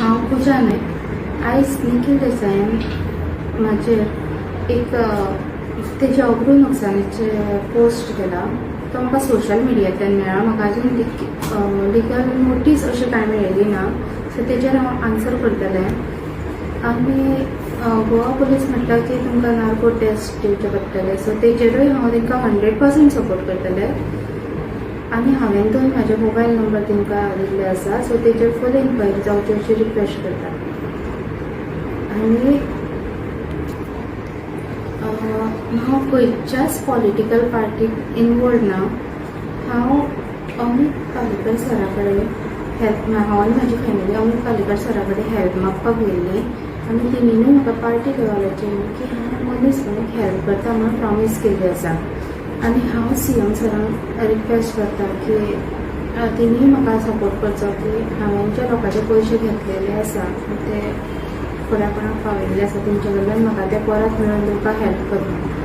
हांव पुजा नायक. आयज निखिल देसायान म्हाजेर एक तेजे अब्रू नुकसानीचे पोस्ट केला. तो म्हाका सोशल मिडियांतल्यान मेळ्ळा. म्हाका अजून लिगल नोटीस अशी कांय मेळिल्ली ना, सो तेजेर हांव आन्सर करतलें. आनी गोवा पुलीस म्हणटा की तुमकां नार्को टेस्ट दिवचे पडटले, सो तेजेरूय हांव तांकां 100% सपोर्ट करतलें. आनी हांवें दोन म्हाजे मोबायल नंबर तांकां दिल्ले आसा, सो तेजेर फूल इन्क्वायरी जावची अशी रिक्वेस्ट करता. आनी हांव खंयच्याच पॉलिटिकल पार्टीक इनवॉल्ड ना. हांव अमित पालेकर सरा कडेन हांव आनी म्हाजी फॅमिली अमित पालेकर सरा कडेन हेल्प मागपाक गेल्ली. आनी तेणीनूय म्हाका पार्टी लेवलाचेर की हांव मनीस म्हणून हेल्प करता म्हणून प्रॉमीस केल्ली आसा. आनी हांव CM सरांक रिक्वेस्ट करता की तेणीय म्हाका सपोर्ट करचो की हांवें ज्या लोकांचे पयशे घेतलेले आसा ते फुड्या कोणाक फाविल्ले आसा तेंचे कडल्यान म्हाका ते परत मेळोवन दिवपाक हेल्प करता.